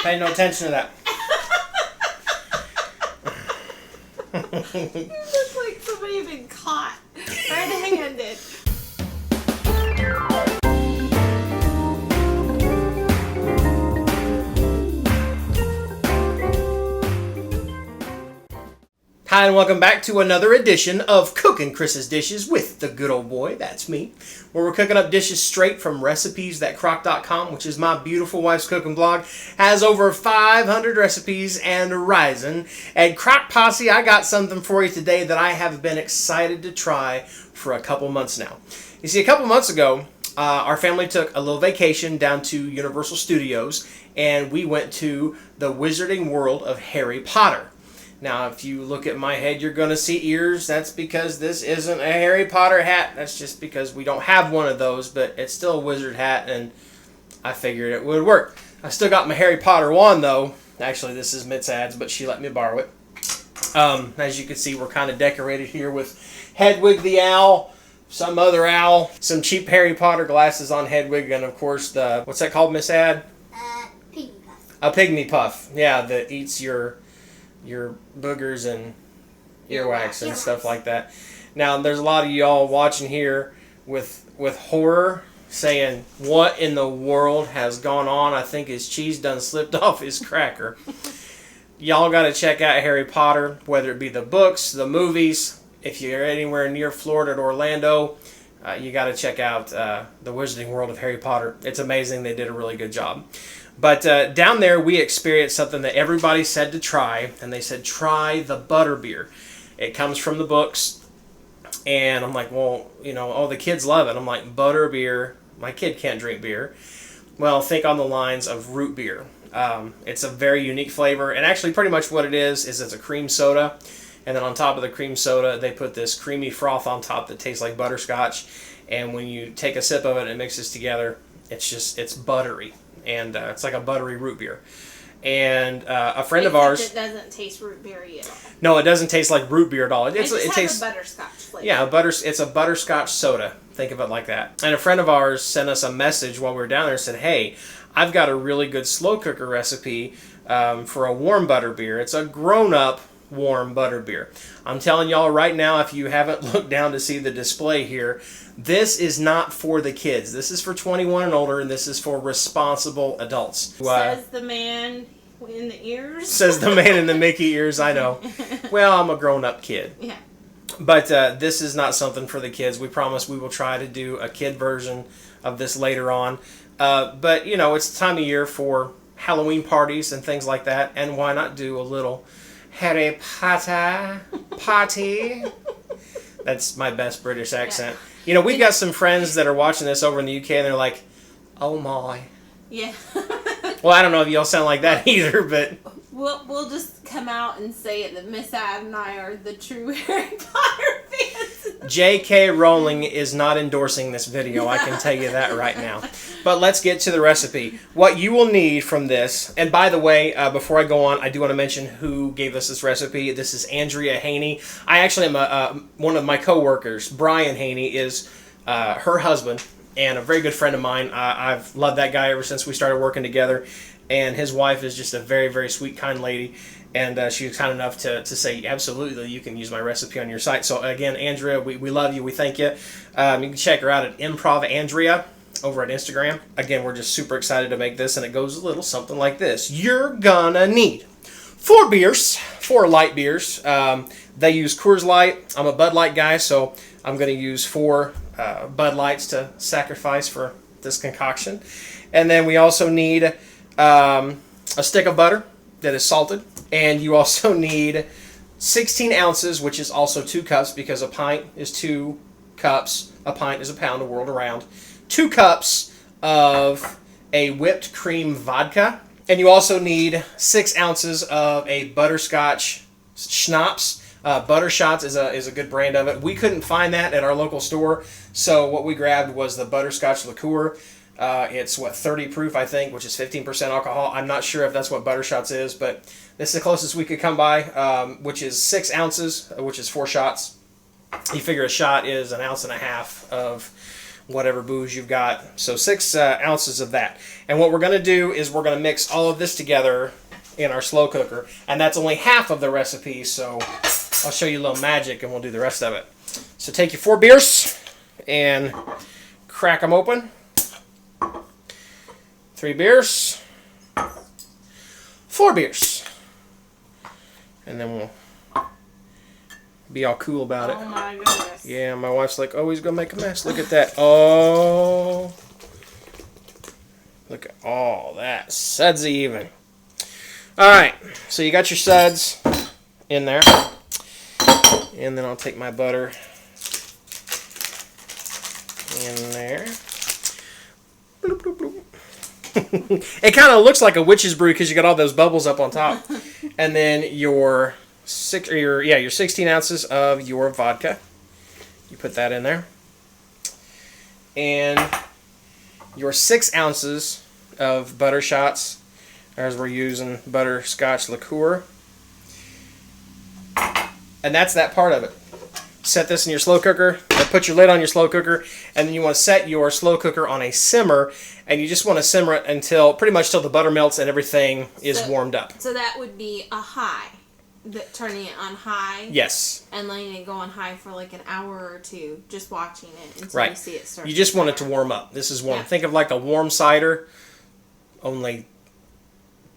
Pay no attention to that. You look like somebody had been caught red-handed. Hi, and welcome back to another edition of Cooking Chris's Dishes with the good old boy, that's me, where we're cooking up dishes straight from recipes.crock.com, which is my beautiful wife's cooking blog, has over 500 recipes and rising. And Crock Posse, I got something for you today that I have been excited to try for a couple months now. You see, a couple months ago, our family took a little vacation down to Universal Studios, and we went to the Wizarding World of Harry Potter. Now, if you look at my head, you're going to see ears. That's because this isn't a Harry Potter hat. That's just because we don't have one of those, but it's still a wizard hat, and I figured it would work. I still got my Harry Potter wand, though. Actually, this is Mitt's ads, but she let me borrow it. As you can see, we're kind of decorated here with Hedwig the owl, some other owl, some cheap Harry Potter glasses on Hedwig, and of course, the, what's that called, Miss Ad? Pygmy puff. A pygmy puff. Yeah, that eats your boogers and earwax and stuff like that. Now, there's a lot of y'all watching here with horror saying, what in the world has gone on? I think his cheese done slipped off his cracker. Y'all got to check out Harry Potter, whether it be the books, the movies. If you're anywhere near Florida or Orlando, you got to check out the Wizarding World of Harry Potter. It's amazing. They did a really good job. But down there, we experienced something that everybody said to try, and they said, try the Butterbeer. It comes from the books, and I'm like, well, you know, oh, the kids love it. I'm like, Butterbeer, my kid can't drink beer. Well, think on the lines of root beer. It's a very unique flavor, and actually pretty much what it is it's a cream soda, and then on top of the cream soda, they put this creamy froth on top that tastes like butterscotch, and when you take a sip of it and it mixes together, it's buttery. And it's like a buttery root beer. And a friend of ours... It doesn't taste root beery at all. No, it doesn't taste like root beer at all. It tastes a butterscotch flavor. Yeah, it's a butterscotch soda. Think of it like that. And a friend of ours sent us a message while we were down there and said, hey, I've got a really good slow cooker recipe for a warm butterbeer. It's a grown-up warm butterbeer. I'm telling y'all right now, if you haven't looked down to see the display here, this is not for the kids. This is for 21 and older, and this is for responsible adults. Says the man in the ears. Says the man in the Mickey ears, I know. Well, I'm a grown-up kid. Yeah. But this is not something for the kids. We promise we will try to do a kid version of this later on. But, you know, it's the time of year for Halloween parties and things like that, and why not do a little Harry Potter party? That's my best British accent. Yeah. You know, we've got some friends that are watching this over in the UK, and they're like, oh my. Yeah. Well, I don't know if y'all sound like that either, but... We'll just come out and say it that Miss Ad and I are the true Harry Potter fans. J.K. Rowling is not endorsing this video, I can tell you that right now. But let's get to the recipe. What you will need from this, and by the way, before I go on, I do want to mention who gave us this recipe. This is Andrea Haney. I actually am one of my co-workers. Brian Haney is her husband and a very good friend of mine. I've loved that guy ever since we started working together. And his wife is just a very, very sweet, kind lady. And she was kind enough to say, absolutely, you can use my recipe on your site. So, again, Andrea, we love you. We thank you. You can check her out at Improv Andrea over at Instagram. Again, we're just super excited to make this, and it goes a little something like this. You're gonna need 4 beers, 4 light beers. They use Coors Light. I'm a Bud Light guy, so I'm going to use 4 Bud Lights to sacrifice for this concoction. And then we also need a stick of butter that is salted. And you also need 16 ounces, which is also 2 cups, because a pint is 2 cups. A pint is a pound, a world around. 2 cups of a whipped cream vodka. And you also need 6 ounces of a butterscotch schnapps. Buttershots is a good brand of it. We couldn't find that at our local store, so what we grabbed was the butterscotch liqueur. It's 30 proof, I think, which is 15% alcohol. I'm not sure if that's what buttershots is, but this is the closest we could come by, which is 6 ounces, which is 4 shots. You figure a shot is 1.5 ounces of whatever booze you've got. So 6 ounces of that. And what we're going to do is we're going to mix all of this together in our slow cooker. And that's only half of the recipe, so I'll show you a little magic and we'll do the rest of it. So take your 4 beers and crack them open. 3 beers. 4 beers. And then we'll be all cool about it. Oh my goodness. Yeah, my wife's like, oh, he's going to make a mess. Look at that. Oh. Look at all that. Sudsy even. Alright, so you got your suds in there. And then I'll take my butter in there. Bloop, bloop, bloop. It kind of looks like a witch's brew because you got all those bubbles up on top. And then your 16 ounces of your vodka. You put that in there. And your 6 ounces of butter shots, as we're using butterscotch liqueur. And that's that part of it. Set this in your slow cooker. Put your lid on your slow cooker, and then you want to set your slow cooker on a simmer, and you just want to simmer it until pretty much till the butter melts and everything is warmed up. So that would be a high. Turning it on high. Yes. And letting it go on high for like an hour or two, just watching it until you see it start. You just want it to warm up. This is warm. Yeah. Think of like a warm cider, only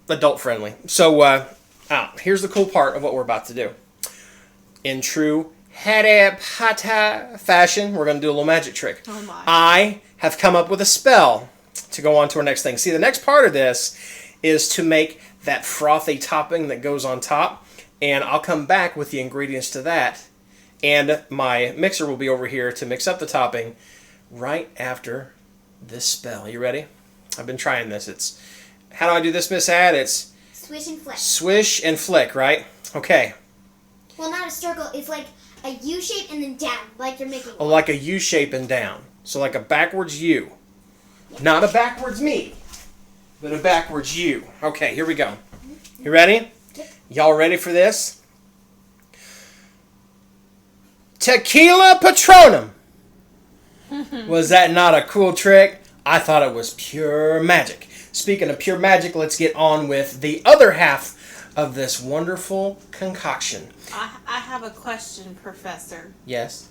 adult friendly. So here's the cool part of what we're about to do. In true Harry Potter fashion, we're going to do a little magic trick. Oh my. I have come up with a spell to go on to our next thing. See, the next part of this is to make that frothy topping that goes on top. And I'll come back with the ingredients to that. And my mixer will be over here to mix up the topping right after this spell. You ready? I've been trying this. It's how do I do this, Miss Ad? It's Swish and flick. swish and flick, right? Okay. Well, not a circle. It's like a U shape and then down, like you're making. Oh, like a U shape and down. So like a backwards U. Not a backwards me, but a backwards U. Okay, here we go. You ready? Yep. Y'all ready for this? Tequila Patronum. Was that not a cool trick? I thought it was pure magic. Speaking of pure magic, let's get on with the other half of this wonderful concoction. I have a question, Professor. Yes?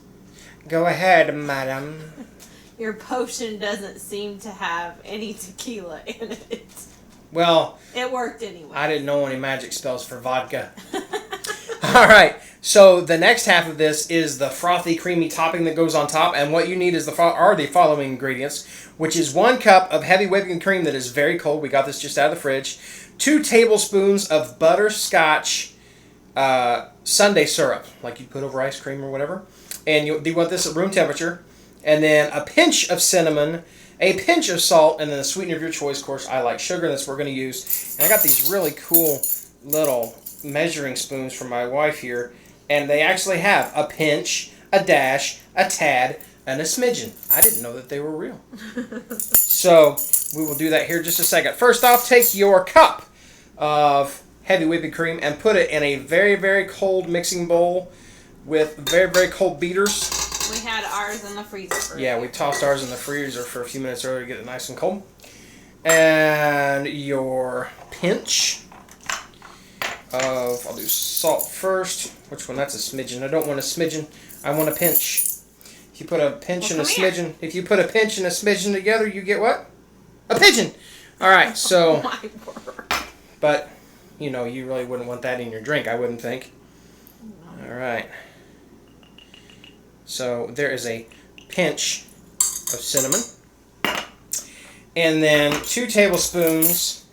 Go ahead, madam. Your potion doesn't seem to have any tequila in it. Well, It worked anyway. I didn't know any magic spells for vodka. All right, so the next half of this is the frothy, creamy topping that goes on top, and what you need is the following ingredients, which is 1 cup of heavy whipping cream that is very cold. We got this just out of the fridge. 2 tablespoons of butterscotch sundae syrup, like you put over ice cream or whatever, and you want this at room temperature, and then a pinch of cinnamon, a pinch of salt, and then the sweetener of your choice. Of course, I like sugar, and that's what we're going to use. And I got these really cool little measuring spoons from my wife here, and they actually have a pinch, a dash, a tad, and a smidgen. I didn't know that they were real. So we will do that here in just a second. First off, take your cup of heavy whipping cream and put it in a very, very cold mixing bowl with very, very cold beaters. We had ours in the freezer. Yeah, we tossed ours in the freezer for a few minutes earlier to get it nice and cold. And your pinch of, I'll do salt first. Which one? That's a smidgen. I don't want a smidgen. I want a pinch. If you put a pinch and a smidgen, if you put a pinch and a smidgen together, you get what? A pigeon. All right, so. Oh my word. But, you know, you really wouldn't want that in your drink, I wouldn't think. No. All right. So there is a pinch of cinnamon. And then 2 tablespoons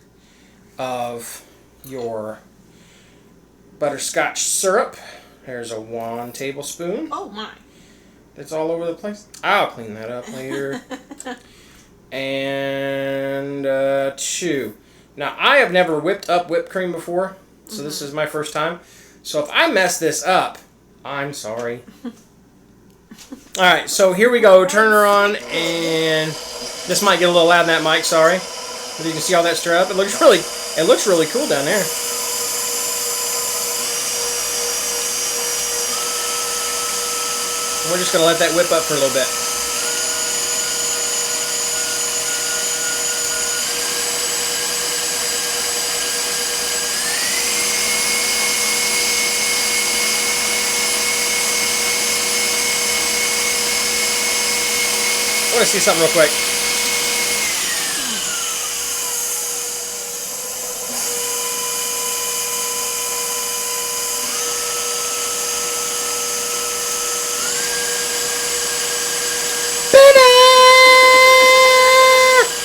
of your butterscotch syrup. There's a 1 tablespoon. Oh my. That's all over the place. I'll clean that up later. And 2. Now, I have never whipped up whipped cream before, so this is my first time. So if I mess this up, I'm sorry. All right, so here we go. Turn her on, and this might get a little loud in that mic. Sorry, but you can see all that stir up. It looks really cool down there. We're just gonna let that whip up for a little bit. I want to see something real quick.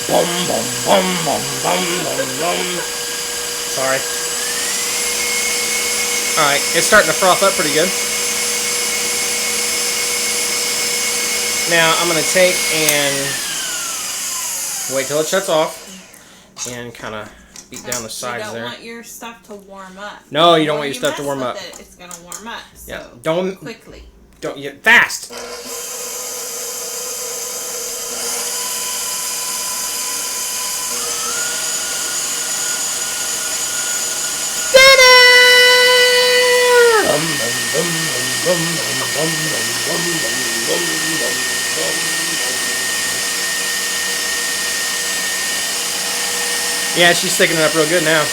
Bum, bum, bum, bum, bum, bum, bum. Sorry. Alright, it's starting to froth up pretty good. Now I'm going to take and wait till it shuts off and kind of beat down the sides there. You don't want your stuff to warm up. No, you don't want your stuff to warm up. It's going to warm up. So Yeah, don't quickly. Don't get fast. Yeah, she's sticking it up real good now.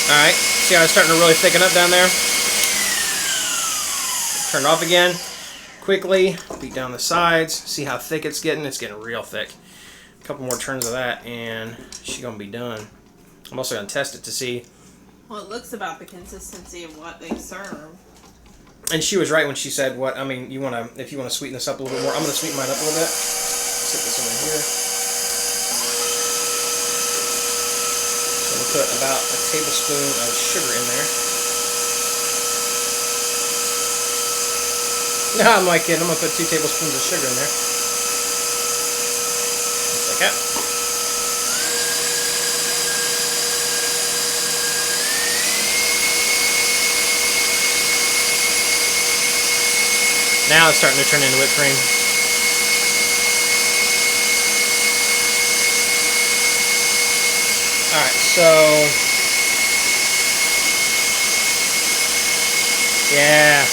Alright, see how it's starting to really thicken up down there? Turn it off again. Quickly, beat down the sides. See how thick it's getting? It's getting real thick. A couple more turns of that and she's going to be done. I'm also going to test it to see. Well, it looks about the consistency of what they serve. And she was right when she said what, I mean, if you want to sweeten this up a little bit more. I'm going to sweeten mine up a little bit. Stick this in here. So we'll put about a tablespoon of sugar in there. No, I'm not kidding. I'm going to put 2 tablespoons of sugar in there. Just like that. Now it's starting to turn into whipped cream. Alright, so yeah.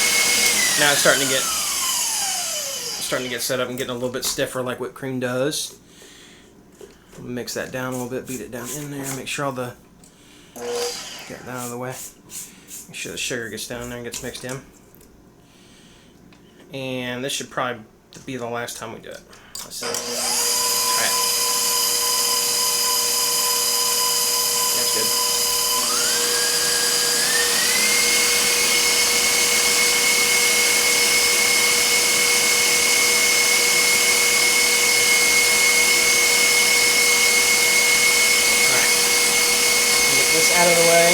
Now it's starting to get set up and getting a little bit stiffer like whipped cream does. Mix that down a little bit, beat it down in there, make sure all the get that out of the way. Make sure the sugar gets down there and gets mixed in. And this should probably be the last time we do it. Let's see. Alright. That's good. Alright. Get this out of the way.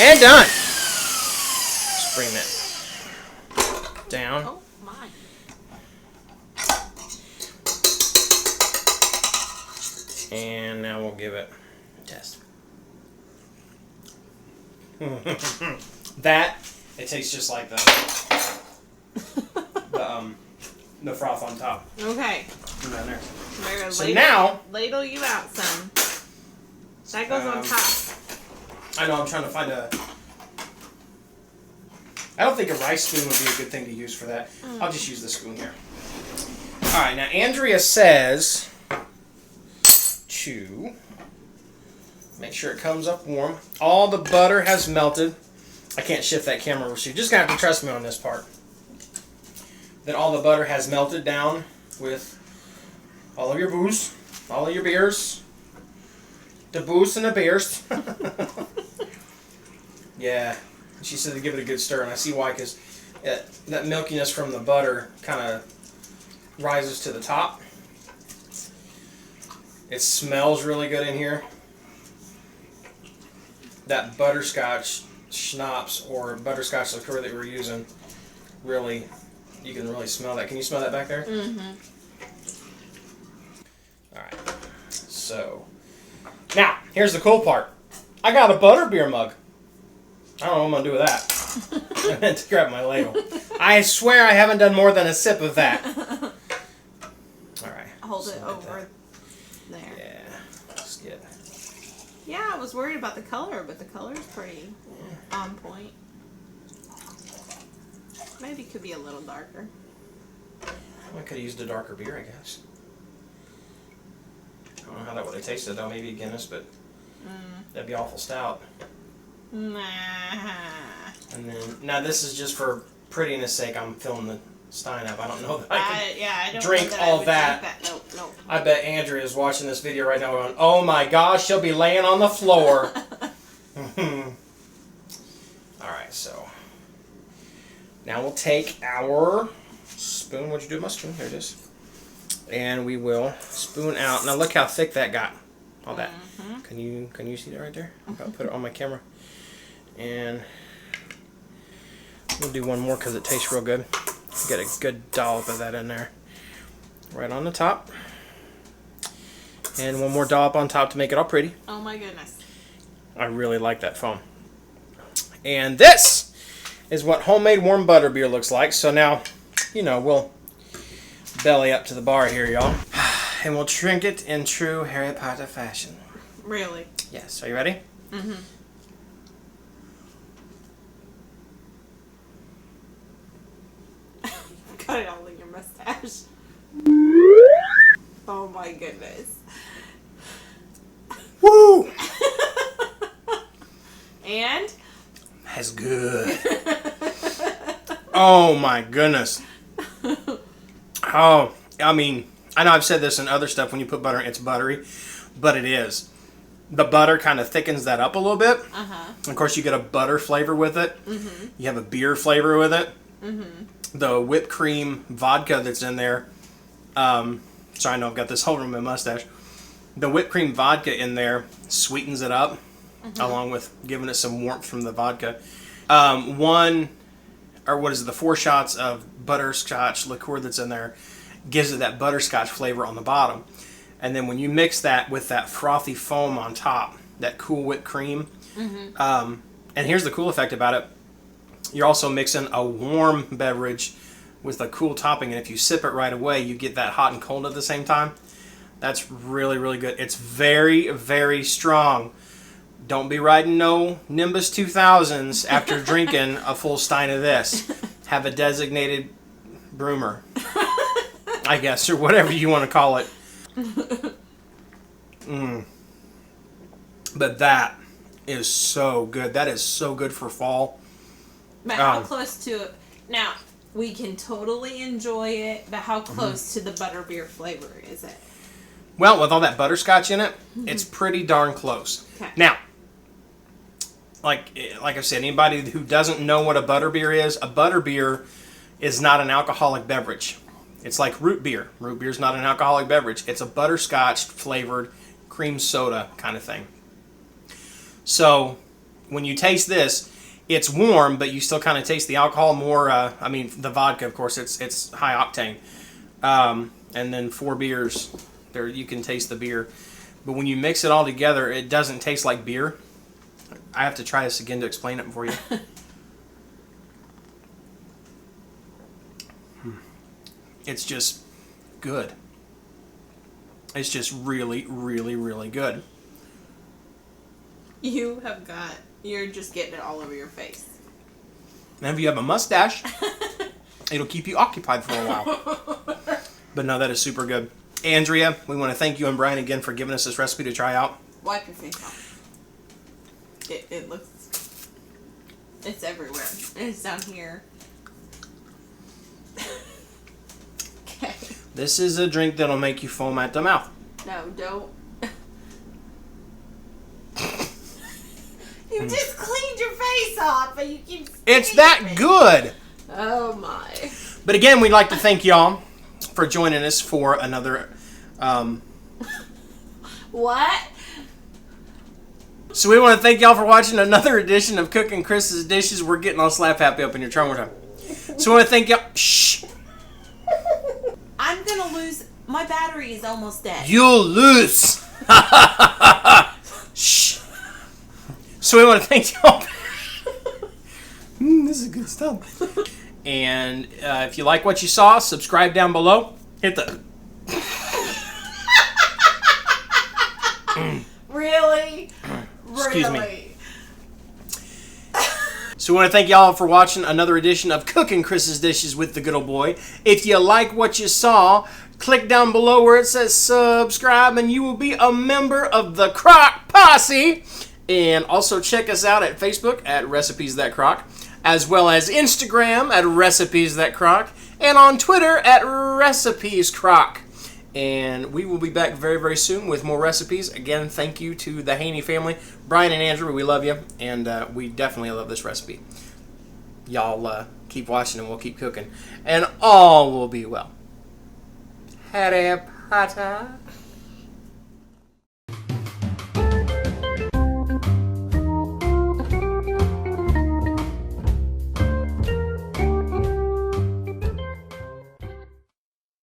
And done. Just bring that down. Oh my. And now we'll give it a test. That, it tastes just like the froth on top. Okay. Down there. So now, ladle you out some. That goes on top. I know, I'm trying to find a... I don't think a rice spoon would be a good thing to use for that. I'll just use this spoon here. Alright, now Andrea says to make sure it comes up warm. All the butter has melted. I can't shift that camera over, so you're just going to have to trust me on this part. That all the butter has melted down with all of your booze, all of your beers. The booze and the beers. Yeah, she said to give it a good stir, and I see why, because that milkiness from the butter kind of rises to the top. It smells really good in here. That butterscotch schnapps or butterscotch liqueur that we're using, really, you can really smell that. Can you smell that back there? Mm-hmm. Alright, so now, here's the cool part. I got a Butterbeer mug. I don't know what I'm going to do with that. I meant to grab my ladle. I swear I haven't done more than a sip of that. Alright. Hold it over there. Yeah. Let's get... Yeah, I was worried about the color, but the color's pretty on point. Maybe it could be a little darker. I could have used a darker beer, I guess. I don't know how that would have tasted though. Maybe a Guinness, but that'd be awful stout. Nah. And then now this is just for prettiness sake. I'm filling the stein up. I don't know that I don't drink know that all I would that. Drink that. Nope. I bet Andrea is watching this video right now going, "Oh my gosh, she'll be laying on the floor." All right, so now we'll take our spoon. What'd you do with my spoon? There it is. And we will spoon out. Now look how thick that got. All that. Can you see that right there? I'll put it on my camera. And we'll do one more because it tastes real good. Get a good dollop of that in there. Right on the top. And one more dollop on top to make it all pretty. Oh my goodness. I really like that foam. And this is what homemade warm butterbeer looks like. So now, you know, we'll belly up to the bar here, y'all. And we'll drink it in true Harry Potter fashion. Really? Yes. Are you ready? Mm-hmm. Got it all in your mustache. Oh my goodness. Woo! And? That's good. Oh my goodness. Oh, I mean, I know I've said this in other stuff. When you put butter in, it's buttery, but it is. The butter kind of thickens that up a little bit. Of course, you get a butter flavor with it. You have a beer flavor with it. The whipped cream vodka that's in there. Sorry, I know I've got this whole room in my mustache. The whipped cream vodka in there sweetens it up, along with giving it some warmth from the vodka. The 4 shots of butterscotch liqueur that's in there gives it that butterscotch flavor on the bottom. And then when you mix that with that frothy foam on top, that cool whipped cream, and here's the cool effect about it. You're also mixing a warm beverage with a cool topping, and if you sip it right away, you get that hot and cold at the same time. That's really, really good. It's very, very strong. Don't be riding no Nimbus 2000s after drinking a full stein of this. Have a designated broomer, I guess, or whatever you want to call it. But that is so good. That is so good for fall. But how close to it? Now, we can totally enjoy it, but how close to the butterbeer flavor is it? Well, with all that butterscotch in it, it's pretty darn close. Okay. Now, like I said, anybody who doesn't know what a butterbeer is not an alcoholic beverage. It's like root beer. Root beer is not an alcoholic beverage. It's a butterscotch flavored cream soda kind of thing. So when you taste this, it's warm, but you still kind of taste the alcohol more. The vodka, of course, it's high octane. And then 4 beers, there you can taste the beer. But when you mix it all together, it doesn't taste like beer. I have to try this again to explain it for you. It's just good. It's just really, really, really good. You're just getting it all over your face. And if you have a mustache, it'll keep you occupied for a while. But no, that is super good. Andrea, we want to thank you and Brian again for giving us this recipe to try out. Wipe your face off. It looks... It's everywhere. It's down here. Okay. This is a drink that'll make you foam at the mouth. No, don't. You just cleaned your face off, but you keep... It's that good! Oh my. But again, we'd like to thank y'all for joining us for another... What? So we want to thank y'all for watching another edition of Cooking Chris's Dishes. We're getting all slap happy up in your try one more time. So we want to thank y'all... Shh! I'm gonna lose... My battery is almost dead. You'll lose! Shh! So we want to thank y'all. This is good stuff. And if you like what you saw, subscribe down below. Hit the... Really? Excuse me. Really? So So we want to thank y'all for watching another edition of Cooking Chris's Dishes with the Good Old Boy. If you like what you saw, click down below where it says subscribe and you will be a member of the Crock Posse. And also check us out at Facebook at Recipes That Crock, as well as Instagram at Recipes That Crock, and on Twitter at Recipes Crock. And we will be back very, very soon with more recipes. Again, thank you to the Haney family. Brian and Andrew, we love you, and we definitely love this recipe. Y'all keep watching and we'll keep cooking. And all will be well. Harry Potter.